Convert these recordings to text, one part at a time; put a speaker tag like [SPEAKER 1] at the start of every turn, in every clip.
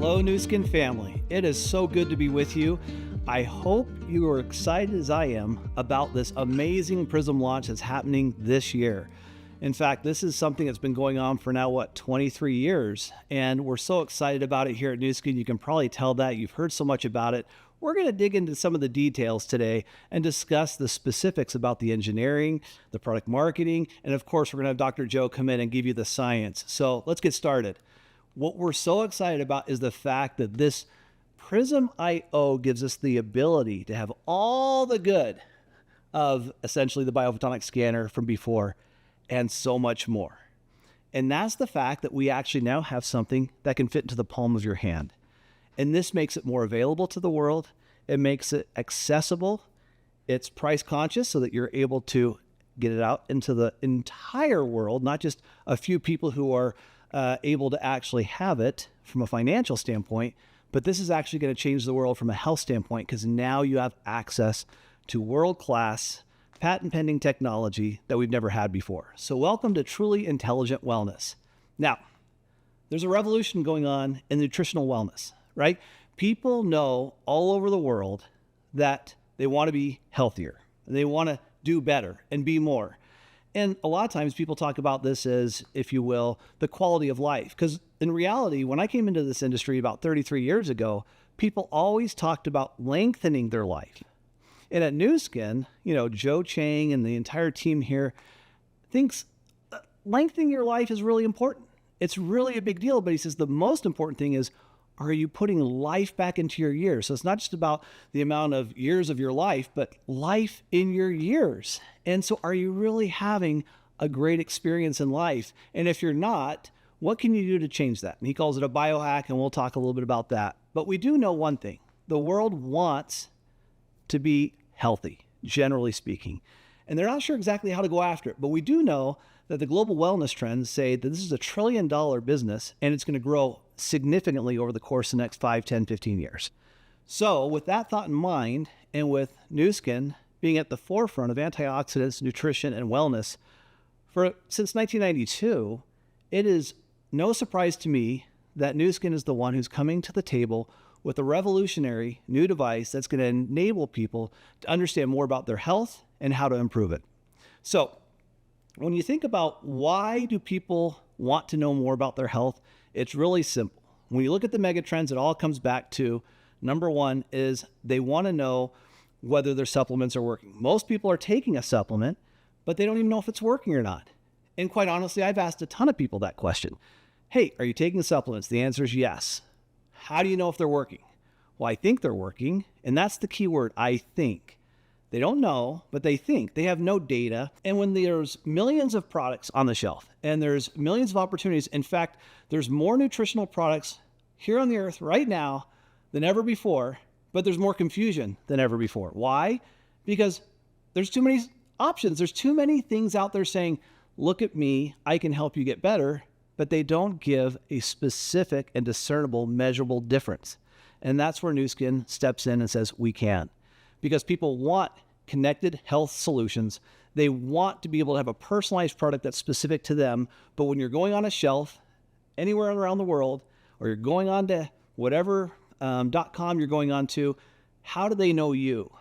[SPEAKER 1] Hello, New Skin family. It is so good to be with you. I hope you are excited as I am about this amazing Prism launch that's happening this year. In fact, this is something that's been going on for now, 23 years, and we're so excited about it here at New Skin. You can probably tell that. You've heard so much about it. We're going to dig into some of the details today and discuss the specifics about the engineering, the product marketing, and of course, we're going to have Dr. Joe come in and give you the science. So let's get started. What we're so excited about is the fact that this Prism IO gives us the ability to have all the good of essentially the biophotonic scanner from before and so much more. And that's the fact that we actually now have something that can fit into the palm of your hand. And this makes it more available to the world. It makes it accessible. It's price conscious so that you're able to get it out into the entire world, not just a few people who are able to actually have it from a financial standpoint, but this is actually going to change the world from a health standpoint because now you have access to world-class patent pending technology that we've never had before. So welcome to Truly Intelligent Wellness. Now, there's a revolution going on in nutritional wellness, right? People know all over the world that they want to be healthier. They want to do better and be more. And a lot of times people talk about this as, if you will, the quality of life. Because in reality, when I came into this industry about 33 years ago, people always talked about lengthening their life. And at New Skin, Joe Chang and the entire team here thinks lengthening your life is really important. It's really a big deal. But he says the most important thing is, are you putting life back into your years? So it's not just about the amount of years of your life, but life in your years. And so are you really having a great experience in life? And if you're not, what can you do to change that? And he calls it a biohack, and we'll talk a little bit about that. But we do know one thing. The world wants to be healthy, generally speaking. And they're not sure exactly how to go after it. But we do know that the global wellness trends say that this is $1 trillion business, and it's going to grow significantly over the course of the next 5, 10, 15 years. So with that thought in mind, and with New Skin being at the forefront of antioxidants, nutrition, and wellness since 1992, it is no surprise to me that New Skin is the one who's coming to the table with a revolutionary new device that's going to enable people to understand more about their health and how to improve it. So when you think about why do people want to know more about their health, it's really simple. When you look at the mega trends, it all comes back to number one is they want to know whether their supplements are working. Most people are taking a supplement, but they don't even know if it's working or not. And quite honestly, I've asked a ton of people that question. Hey, are you taking supplements? The answer is yes. How do you know if they're working? Well, I think they're working, and that's the key word, I think. They don't know, but they think. They have no data. And when there's millions of products on the shelf and there's millions of opportunities, in fact, there's more nutritional products here on the earth right now than ever before, but there's more confusion than ever before. Why? Because there's too many options. There's too many things out there saying, look at me, I can help you get better, but they don't give a specific and discernible, measurable difference. And that's where New Skin steps in and says, we can. Because people want connected health solutions. They want to be able to have a personalized product that's specific to them. But when you're going on a shelf anywhere around the world, or you're going on to whatever .com you're going on to, how do they know you?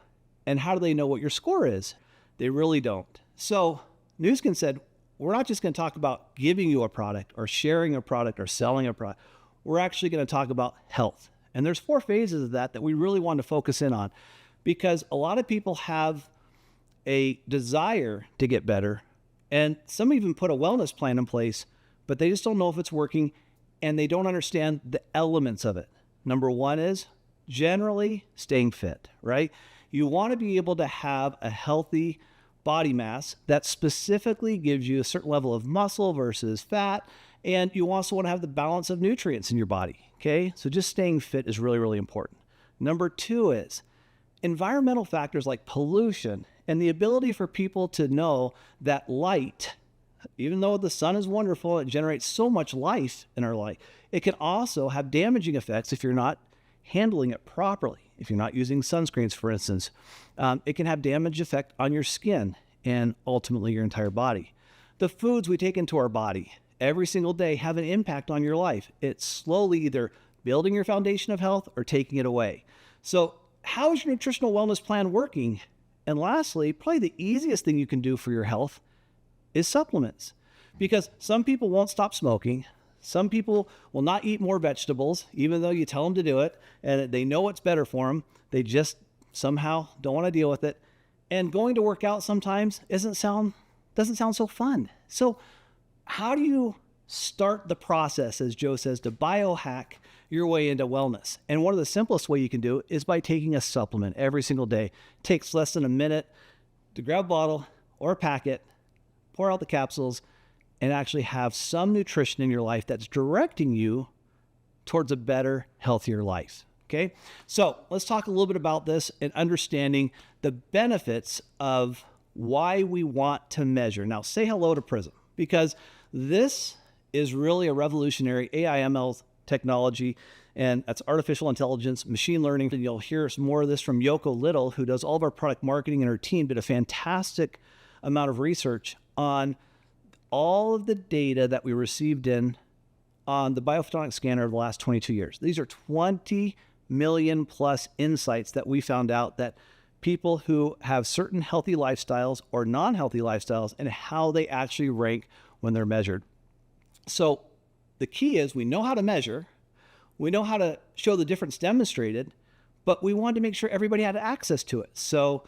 [SPEAKER 1] And how do they know what your score is? They really don't. So New Skin said, we're not just going to talk about giving you a product or sharing a product or selling a product. We're actually going to talk about health. And there's 4 phases of that we really want to focus in on. Because a lot of people have a desire to get better, and some even put a wellness plan in place, but they just don't know if it's working, and they don't understand the elements of it. Number one is generally staying fit, right? You want to be able to have a healthy body mass that specifically gives you a certain level of muscle versus fat, and you also want to have the balance of nutrients in your body, okay? So just staying fit is really, really important. Number 2 is environmental factors like pollution and the ability for people to know that light, even though the sun is wonderful, it generates so much life in our life, it can also have damaging effects if you're not handling it properly. If you're not using sunscreens, for instance, it can have damage effect on your skin and ultimately your entire body. The foods we take into our body every single day have an impact on your life. It slowly either building your foundation of health or taking it away. So how is your nutritional wellness plan working? And lastly, probably the easiest thing you can do for your health is supplements. Because some people won't stop smoking. Some people will not eat more vegetables, even though you tell them to do it, and they know what's better for them. They just somehow don't want to deal with it. And going to work out sometimes doesn't sound so fun. So how do you start the process, as Joe says, to biohack your way into wellness? And one of the simplest way you can do is by taking a supplement every single day. It takes less than a minute to grab a bottle or a packet, pour out the capsules, and actually have some nutrition in your life that's directing you towards a better, healthier life. Okay, so let's talk a little bit about this and understanding the benefits of why we want to measure. Now, say hello to Prism, because this is really a revolutionary AI/ML technology, and that's artificial intelligence, machine learning. And you'll hear some more of this from Yoko Little, who does all of our product marketing, and her team did a fantastic amount of research on all of the data that we received in on the biophotonic scanner of the last 22 years. These are 20 million plus insights that we found out that people who have certain healthy lifestyles or non-healthy lifestyles and how they actually rank when they're measured. So the key is we know how to measure, we know how to show the difference demonstrated, but we wanted to make sure everybody had access to it. So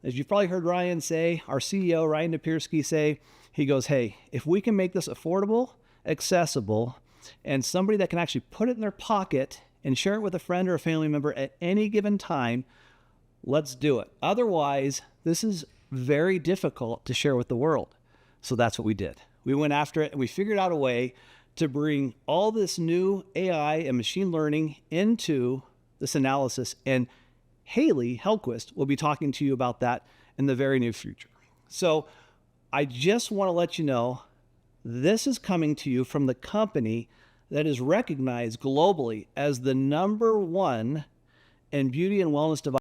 [SPEAKER 1] as you've probably heard Ryan say, our CEO, Ryan Napierski, say, he goes, hey, if we can make this affordable, accessible, and somebody that can actually put it in their pocket and share it with a friend or a family member at any given time, let's do it. Otherwise, this is very difficult to share with the world. So that's what we did. We went after it and we figured out a way to bring all this new AI and machine learning into this analysis. And Haley Hellquist will be talking to you about that in the very near future. So I just want to let you know, this is coming to you from the company that is recognized globally as the #1 in beauty and wellness device